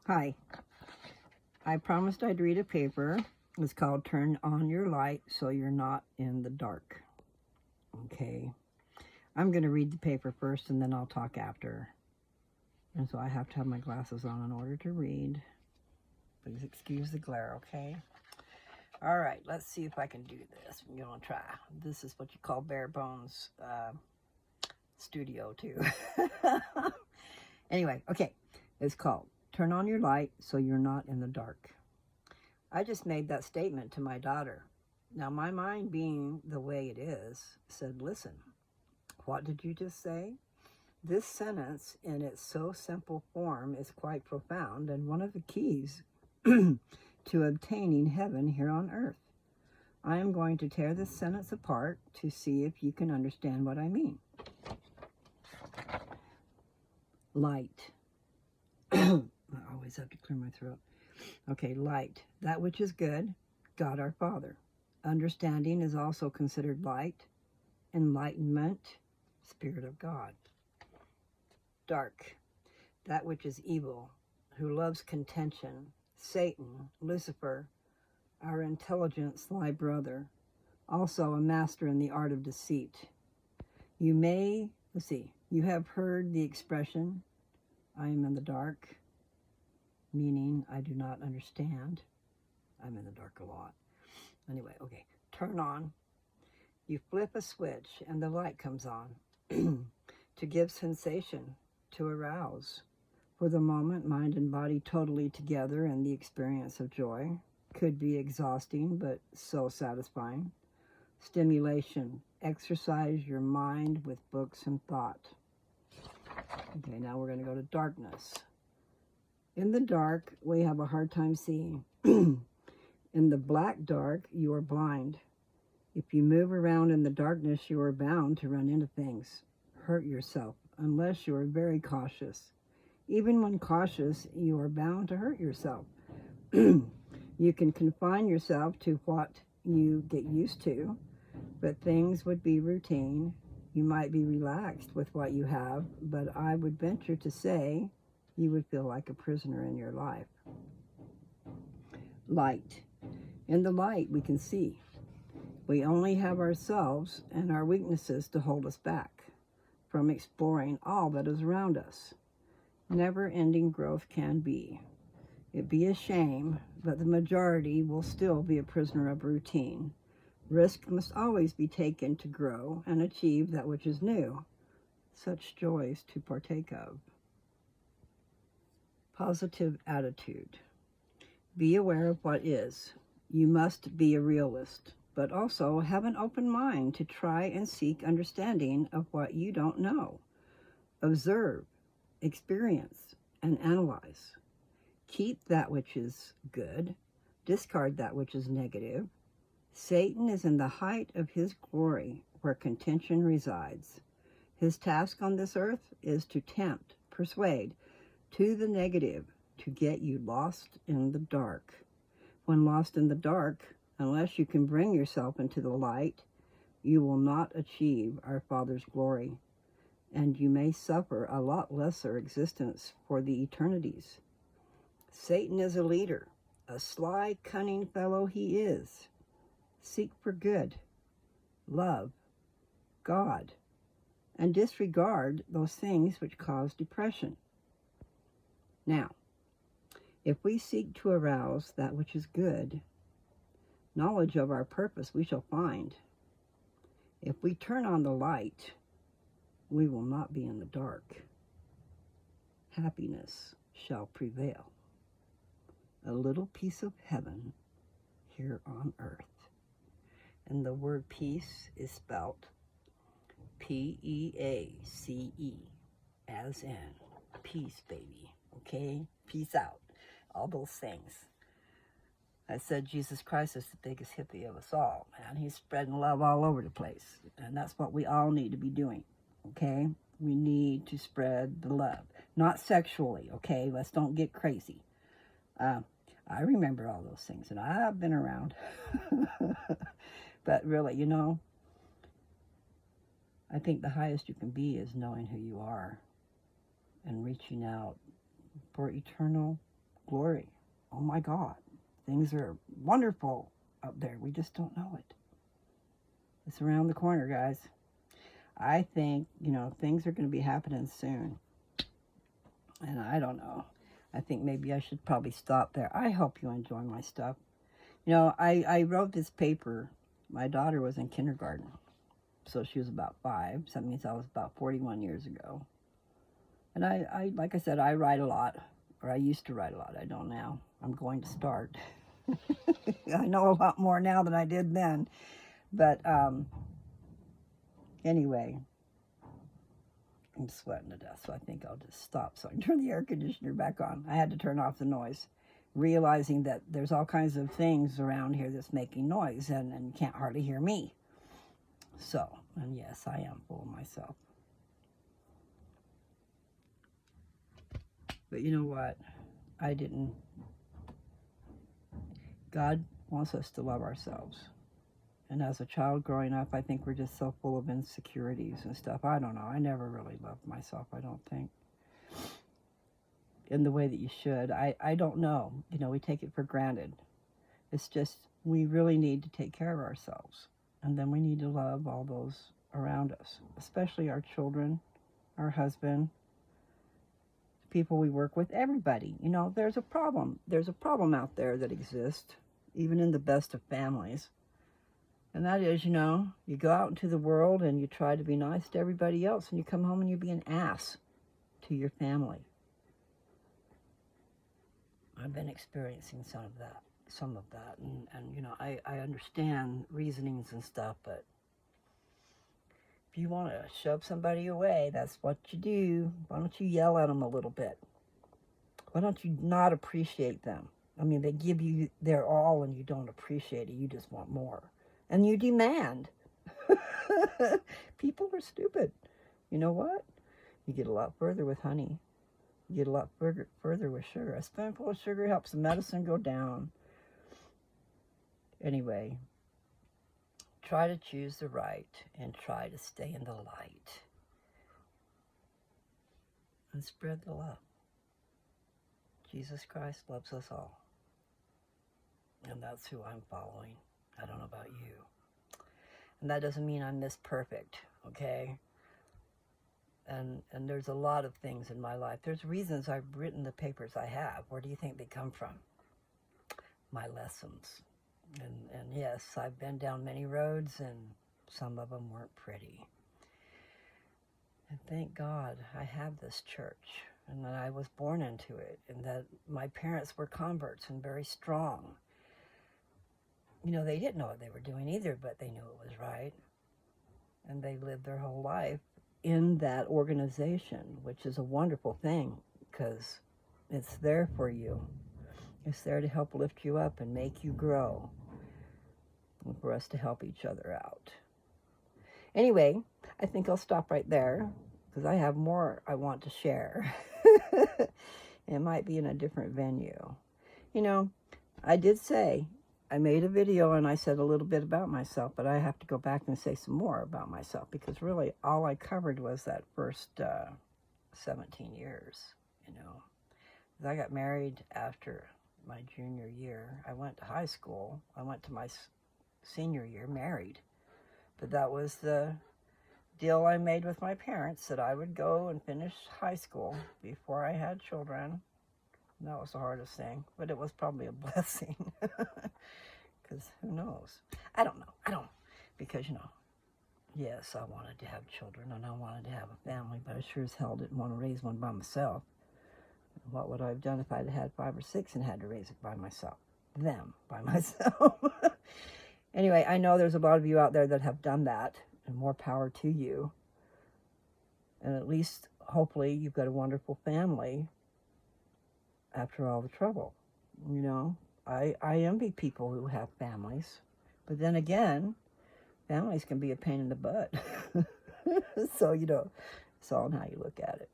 Hi. I promised I'd read a paper. It's called Turn On Your Light So You're Not in the Dark. Okay. I'm going to read the paper first and then I'll talk after. And so I have to have my glasses on in order to read. Please excuse the glare, okay? All right, let's see if I can do this. I'm going to try. This is what you call bare bones studio, too. Anyway, okay. It's called Turn On Your Light So You're Not in the Dark. I just made that statement to my daughter. Now, my mind being the way it is, said, listen, what did you just say? This sentence in its so simple form is quite profound and one of the keys to obtaining heaven here on earth. I am going to tear this sentence apart to see if you can understand what I mean. Light. I always have to clear my throat. Okay, light, that which is good, God our Father. Understanding is also considered light. Enlightenment, Spirit of God. Dark, that which is evil, who loves contention, Satan, Lucifer, our intelligent sly brother, also a master in the art of deceit. You have heard the expression, I am in the dark, meaning I do not understand. I'm in the dark a lot. Anyway, okay, turn on. You flip a switch and the light comes on to give sensation, to arouse. For the moment, mind and body totally together in the experience of joy. Could be exhausting, but so satisfying. Stimulation. Exercise your mind with books and thought. Okay, now we're going to go to darkness. In the dark, we have a hard time seeing. In the black dark, you are blind. If you move around in the darkness, you are bound to run into things, hurt yourself, unless you are very cautious. Even when cautious, you are bound to hurt yourself. You can confine yourself to what you get used to, but things would be routine. You might be relaxed with what you have, but I would venture to say you would feel like a prisoner in your life. Light. In the light, we can see. We only have ourselves and our weaknesses to hold us back from exploring all that is around us. Never-ending growth can be. It be a shame, but the majority will still be a prisoner of routine. Risk must always be taken to grow and achieve that which is new. Such joys to partake of. Positive attitude. Be aware of what is. You must be a realist, but also have an open mind to try and seek understanding of what you don't know. Observe, experience, and analyze. Keep that which is good, discard that which is negative. Satan is in the height of his glory where contention resides. His task on this earth is to tempt, persuade, to the negative, to get you lost in the dark. When lost in the dark, unless you can bring yourself into the light, you will not achieve our Father's glory, and you may suffer a lot lesser existence for the eternities. Satan is a leader, a sly, cunning fellow he is. Seek for good, love, God, and disregard those things which cause depression. Now, if we seek to arouse that which is good, knowledge of our purpose we shall find. If we turn on the light, we will not be in the dark. Happiness shall prevail. A little piece of heaven here on earth. And the word peace is spelt P-E-A-C-E, as in peace, baby. Okay? Peace out. All those things. I said Jesus Christ is the biggest hippie of us all, man. He's spreading love all over the place. And that's what we all need to be doing, okay? We need to spread the love. Not sexually, okay? Let's don't get crazy. I remember all those things, and I've been around. But really, I think the highest you can be is knowing who you are and reaching out for eternal glory. Oh my God, things are wonderful out there. We just don't know it. It's around the corner, guys. I think, things are going to be happening soon. And I don't know. I think maybe I should probably stop there. I hope you enjoy my stuff. I wrote this paper. My daughter was in kindergarten. So she was about 5. So that means that was about 41 years ago. And I like I said, I write a lot. Or I used to write a lot. I don't now. I'm going to start. I know a lot more now than I did then. But anyway, I'm sweating to death, so I think I'll just stop so I can turn the air conditioner back on. I had to turn off the noise, realizing that there's all kinds of things around here that's making noise, and you can't hardly hear me. So, and yes, I am full of myself. But you know what? God wants us to love ourselves. And as a child growing up, I think we're just so full of insecurities and stuff. I don't know. I never really loved myself, I don't think, in the way that you should. I don't know. We take it for granted. It's just we really need to take care of ourselves. And then we need to love all those around us, especially our children, our husband, people we work with, everybody. There's a problem. There's a problem out there that exists, even in the best of families. And that is, you go out into the world and you try to be nice to everybody else, and you come home and you be an ass to your family. I've been experiencing some of that, and I understand reasonings and stuff, but if you want to shove somebody away, that's what you do. Why don't you yell at them a little bit? Why don't you not appreciate them? I mean, they give you their all and you don't appreciate it. You just want more. And you demand. People are stupid. You know what? You get a lot further with honey. You get a lot further with sugar. A spoonful of sugar helps the medicine go down. Anyway, try to choose the right and try to stay in the light. And spread the love. Jesus Christ loves us all. And that's who I'm following. I don't know about you. And that doesn't mean I'm this perfect, okay? And there's a lot of things in my life. There's reasons I've written the papers I have. Where do you think they come from? My lessons. And yes, I've been down many roads, and some of them weren't pretty. And thank God I have this church, and that I was born into it, and that my parents were converts and very strong. They didn't know what they were doing either, but they knew it was right. And they lived their whole life in that organization, which is a wonderful thing, because it's there for you. It's there to help lift you up and make you grow, and for us to help each other out. Anyway, I think I'll stop right there, because I have more I want to share. It might be in a different venue. I did say, I made a video and I said a little bit about myself, but I have to go back and say some more about myself, because really all I covered was that first 17 years, I got married after my junior year. I went to high school. I went to my senior year married. But that was the deal I made with my parents, that I would go and finish high school before I had children. And that was the hardest thing, but it was probably a blessing. Because who knows? I don't know. Because, yes, I wanted to have children and I wanted to have a family, but I sure as hell didn't want to raise one by myself. What would I have done if I'd had 5 or 6 and had to raise it by myself? Them by myself. Anyway, I know there's a lot of you out there that have done that, and more power to you. And at least, hopefully, you've got a wonderful family after all the trouble. I envy people who have families. But then again, families can be a pain in the butt. So, it's all in how you look at it.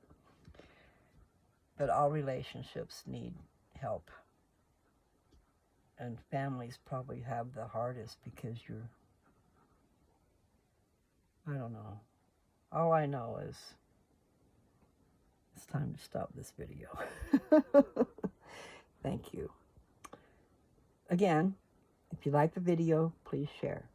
But all relationships need help. And families probably have the hardest because I don't know. All I know is it's time to stop this video. Thank you. Again, if you like the video, please share.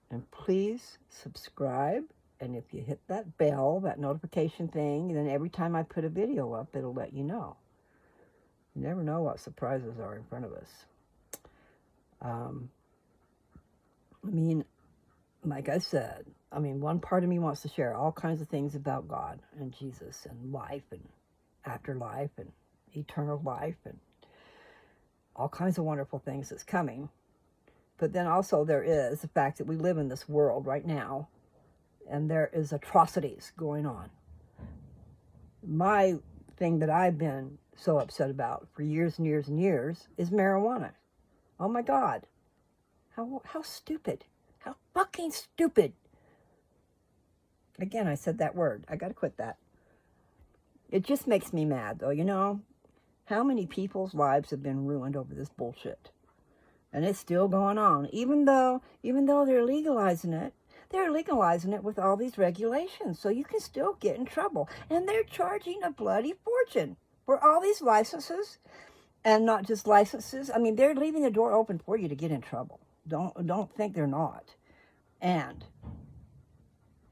And please subscribe. And if you hit that bell, that notification thing, then every time I put a video up, it'll let you know. You never know what surprises are in front of us. I mean, like I said, one part of me wants to share all kinds of things about God and Jesus and life and afterlife and eternal life and all kinds of wonderful things that's coming. But then also there is the fact that we live in this world right now, and there is atrocities going on. My thing that I've been so upset about for years and years and years is marijuana. Oh my God. How stupid. How fucking stupid. Again, I said that word. I got to quit that. It just makes me mad, though, you know? How many people's lives have been ruined over this bullshit? And it's still going on. Even though they're legalizing it with all these regulations. So you can still get in trouble. And they're charging a bloody fortune for all these licenses. And not just licenses. I mean, they're leaving the door open for you to get in trouble. Don't think they're not. And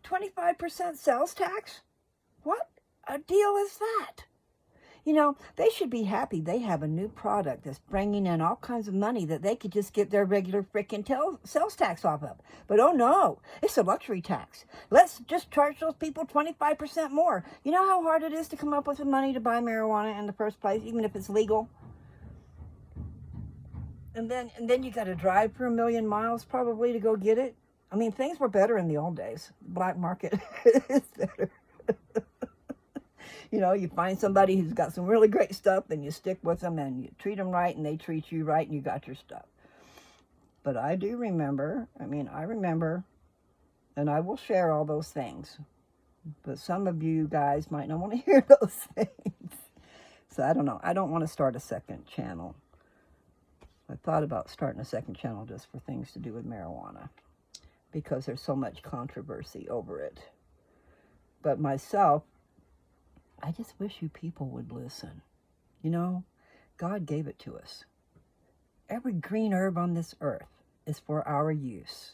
25% sales tax? What a deal is that? You know, they should be happy they have a new product that's bringing in all kinds of money that they could just get their regular freaking sales tax off of. But oh no, it's a luxury tax. Let's just charge those people 25% more. You know how hard it is to come up with the money to buy marijuana in the first place, even if it's legal? And then you got to drive for 1 million miles probably to go get it. I mean, things were better in the old days. Black market is better. You know, you find somebody who's got some really great stuff, and you stick with them, and you treat them right, and they treat you right, and you got your stuff. But I do remember, I remember, and I will share all those things. But some of you guys might not want to hear those things. So I don't know. I don't want to start a second channel. I thought about starting a second channel just for things to do with marijuana, because there's so much controversy over it. But myself, I just wish you people would listen. You know, God gave it to us. Every green herb on this earth is for our use.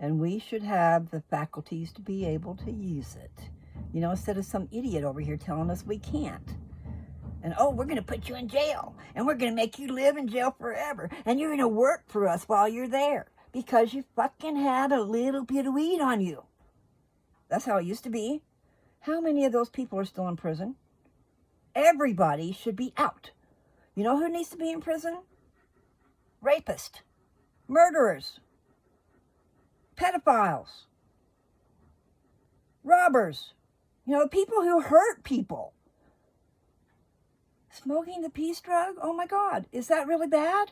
And we should have the faculties to be able to use it. You know, instead of some idiot over here telling us we can't. And, oh, we're going to put you in jail. And we're going to make you live in jail forever. And you're going to work for us while you're there. Because you fucking had a little bit of weed on you. That's how it used to be. How many of those people are still in prison? Everybody should be out. You know who needs to be in prison? Rapists. Murderers. Pedophiles. Robbers. You know, people who hurt people. Smoking the peace drug? Oh my God, is that really bad?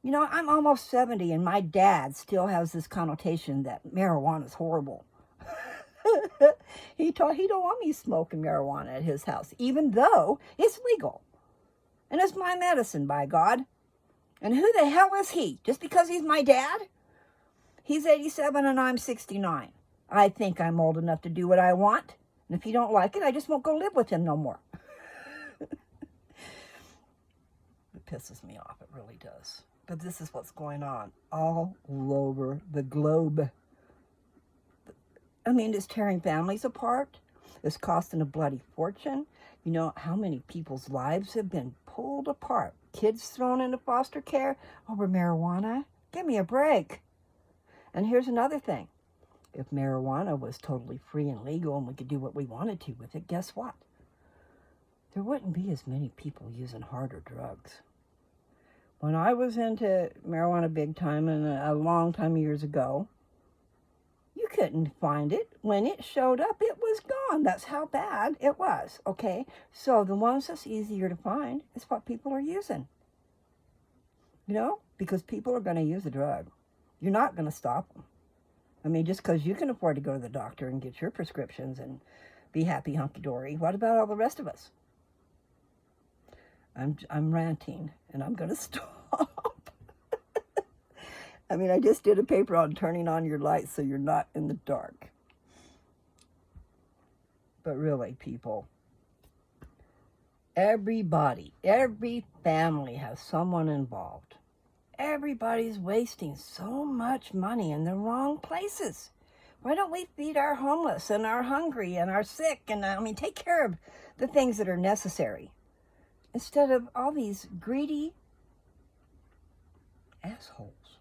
You know, I'm almost 70 and my dad still has this connotation that marijuana is horrible. He don't want me smoking marijuana at his house, even though it's legal. And it's my medicine, by God. And who the hell is he? Just because he's my dad? He's 87 and I'm 69. I think I'm old enough to do what I want. And if he don't like it, I just won't go live with him no more. It pisses me off. It really does. But this is what's going on all over the globe. I mean, it's tearing families apart. It's costing a bloody fortune. You know how many people's lives have been pulled apart? Kids thrown into foster care over marijuana? Give me a break. And here's another thing. If marijuana was totally free and legal and we could do what we wanted to with it, guess what? There wouldn't be as many people using harder drugs. When I was into marijuana big time and a long time years ago, you couldn't find it. When it showed up, it was gone. That's how bad it was, okay? So the ones that's easier to find is what people are using. You know, because people are going to use the drug. You're not going to stop them. I mean, just because you can afford to go to the doctor and get your prescriptions and be happy hunky-dory, what about all the rest of us? I'm ranting, and I'm going to stop. I mean, I just did a paper on turning on your lights so you're not in the dark. But really, people, Everybody, every family has someone involved. Everybody's wasting so much money in the wrong places. Why don't we feed our homeless and our hungry and our sick and take care of the things that are necessary instead of all these greedy assholes?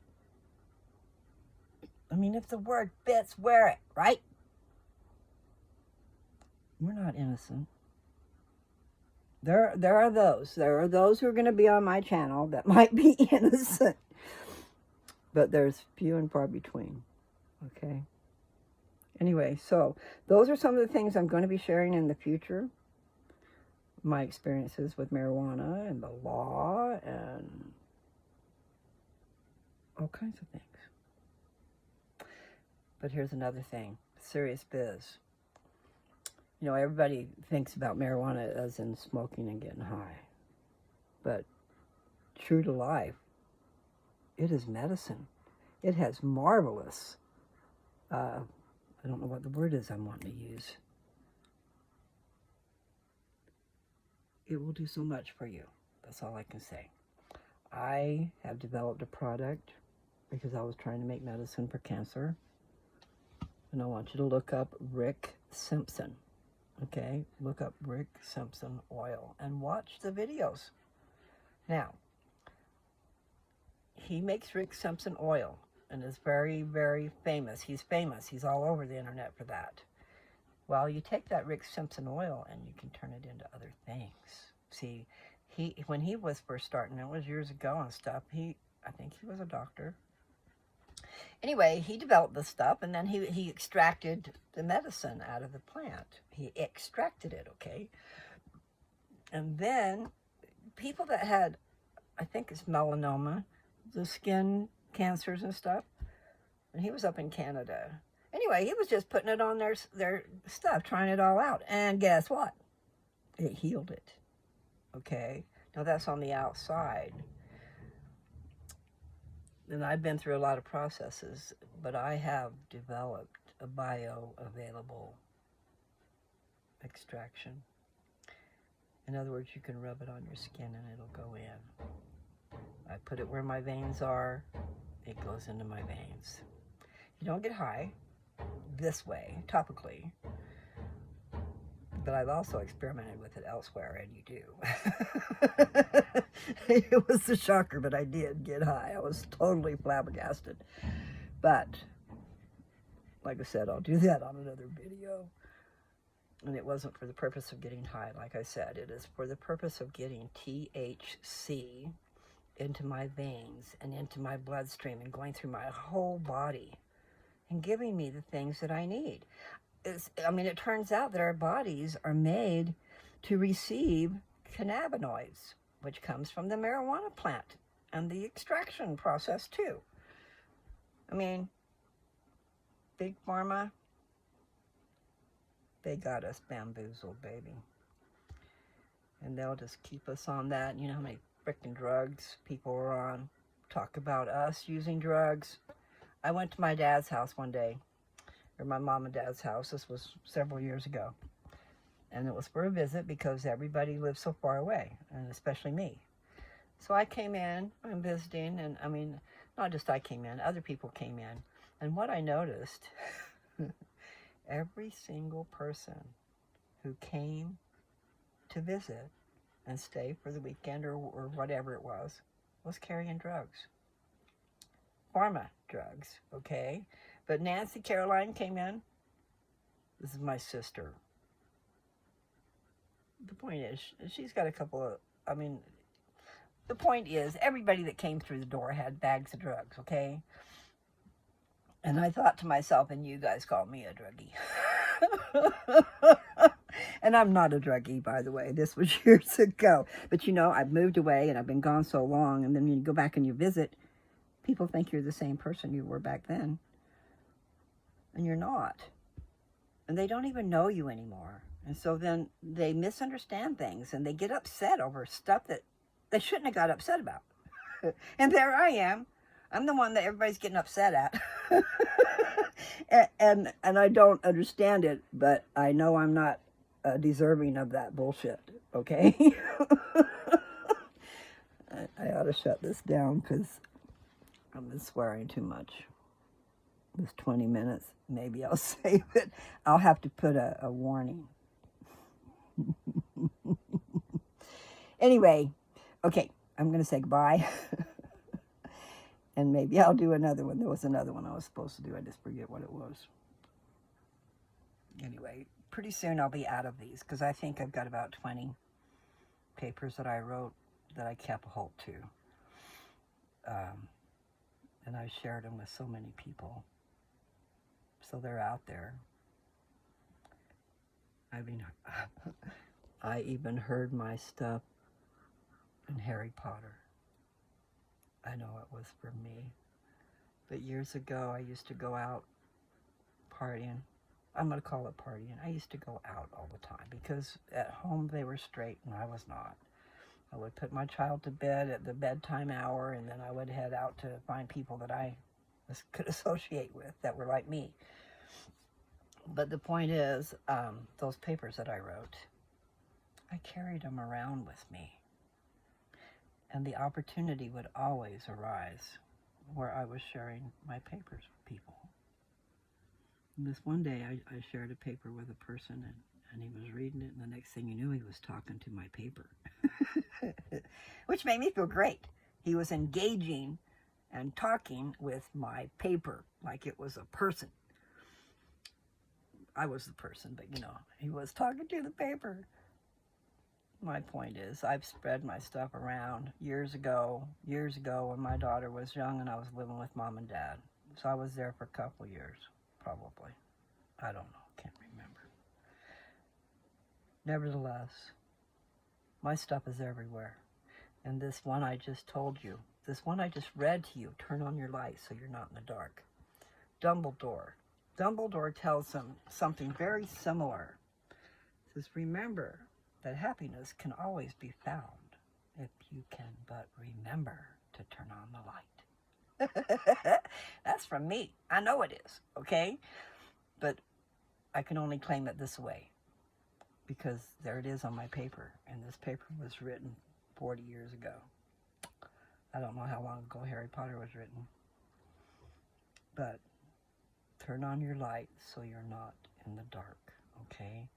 If the word fits, wear it, right? We're not innocent. There are those who are going to be on my channel that might be innocent, but there's few and far between. Okay. Anyway, so those are some of the things I'm going to be sharing in the future. My experiences with marijuana and the law and all kinds of things. But here's another thing, serious biz. Everybody thinks about marijuana as in smoking and getting high. But true to life, it is medicine. It has marvelous, I don't know what the word is I'm wanting to use. It will do so much for you. That's all I can say. I have developed a product because I was trying to make medicine for cancer. And I want you to look up Rick Simpson. Okay, look up Rick Simpson oil and watch the videos. Now, he makes Rick Simpson oil and is very, very famous. He's famous. He's all over the internet for that. Well, you take that Rick Simpson oil and you can turn it into other things. See, when he was first starting, it was years ago and stuff, I think he was a doctor. Anyway, he developed the stuff, and then he extracted the medicine out of the plant. He extracted it, okay? And then people that had, I think it's melanoma, the skin cancers and stuff, and he was up in Canada. Anyway, he was just putting it on their stuff, trying it all out. And guess what? It healed it, okay? Now, that's on the outside. And I've been through a lot of processes, but I have developed a bioavailable extraction. In other words, you can rub it on your skin and it'll go in. I put it where my veins are. It goes into my veins. You don't get high this way, topically. But I've also experimented with it elsewhere, and you do. It was a shocker, but I did get high. I was totally flabbergasted. But, like I said, I'll do that on another video. And it wasn't for the purpose of getting high, like I said. It is for the purpose of getting THC into my veins and into my bloodstream and going through my whole body and giving me the things that I need. It turns out that our bodies are made to receive cannabinoids, which comes from the marijuana plant and the extraction process too. Big Pharma, they got us bamboozled, baby. And they'll just keep us on that. You know how many freaking drugs people are on? Talk about us using drugs. I went to my dad's house one day, or my mom and dad's house. This was several years ago. And it was for a visit because everybody lives so far away, and especially me. So I came in, I'm visiting, and not just I came in, other people came in. And what I noticed, every single person who came to visit and stay for the weekend or whatever it was carrying drugs. Pharma drugs, okay? But Nancy Caroline came in. This is my sister. The point is, she's got a couple of, the point is, everybody that came through the door had bags of drugs, okay? And I thought to myself, and you guys call me a druggie. And I'm not a druggie, by the way. This was years ago. But I've moved away and I've been gone so long. And then when you go back and you visit, people think you're the same person you were back then. And you're not. And they don't even know you anymore. And so then they misunderstand things and they get upset over stuff that they shouldn't have got upset about. And there I am. I'm the one that everybody's getting upset at. and I don't understand it, but I know I'm not deserving of that bullshit, okay? I ought to shut this down because I've been swearing too much. This 20 minutes, maybe I'll save it. I'll have to put a warning. Anyway, okay, I'm going to say goodbye. And maybe I'll do another one. There was another one I was supposed to do. I just forget what it was. Anyway, pretty soon I'll be out of these because I think I've got about 20 papers that I wrote that I kept hold to. And I shared them with so many people. So they're out there. I mean, I even heard my stuff in Harry Potter. I know it was for me. But years ago, I used to go out partying. I'm going to call it partying. I used to go out all the time because at home they were straight and I was not. I would put my child to bed at the bedtime hour, and then I would head out to find people that I could associate with that were like me. But the point is, those papers that I wrote, I carried them around with me. And the opportunity would always arise where I was sharing my papers with people. And this one day, I shared a paper with a person, and he was reading it, and the next thing you knew, he was talking to my paper. Which made me feel great. He was engaging and talking with my paper like it was a person. I was the person, but he was talking to the paper. My point is, I've spread my stuff around years ago when my daughter was young and I was living with mom and dad. So I was there for a couple years, probably. I don't know, can't remember. Nevertheless, my stuff is everywhere. And this one I just told you, this one I just read to you, turn on your light so you're not in the dark. Dumbledore tells him something very similar. He says, remember that happiness can always be found if you can but remember to turn on the light. That's from me. I know it is, okay? But I can only claim it this way because there it is on my paper, and this paper was written 40 years ago. I don't know how long ago Harry Potter was written, but turn on your light so you're not in the dark, okay?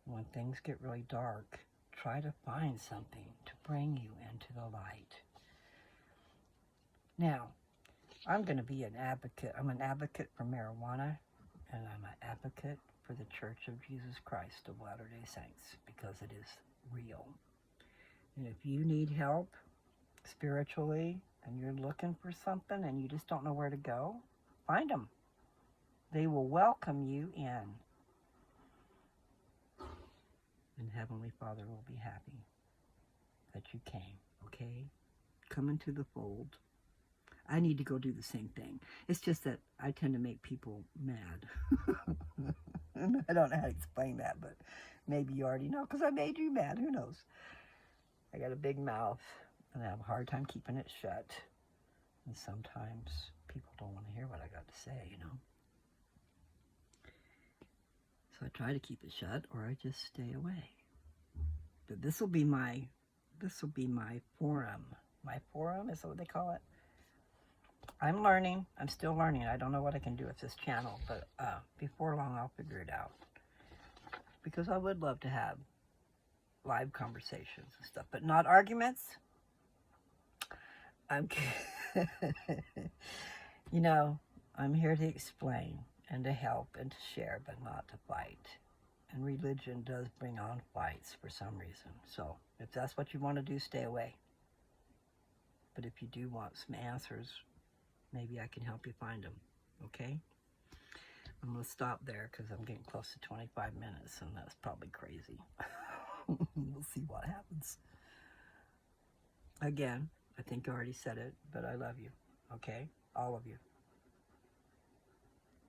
When things get really dark, try to find something to bring you into the light. Now, I'm going to be an advocate. I'm an advocate for marijuana, and I'm an advocate for the Church of Jesus Christ of Latter-day Saints because it is real. And if you need help spiritually and you're looking for something and you just don't know where to go, find them. They will welcome you in. And Heavenly Father will be happy that you came, okay? Come into the fold. I need to go do the same thing. It's just that I tend to make people mad. I don't know how to explain that, but maybe you already know because I made you mad. Who knows? I got a big mouth, and I have a hard time keeping it shut. And sometimes people don't want to hear what I got to say, So I try to keep it shut, or I just stay away. But this will be my forum. My forum, is that what they call it? I'm learning. I'm still learning. I don't know what I can do with this channel, but before long I'll figure it out. Because I would love to have live conversations and stuff, but not arguments. I'm here to explain and to help and to share, but not to fight. And religion does bring on fights for some reason. So if that's what you want to do, stay away. But if you do want some answers, maybe I can help you find them, okay? I'm going to stop there because I'm getting close to 25 minutes, and that's probably crazy. We'll see what happens. Again, I think I already said it, but I love you, okay? All of you.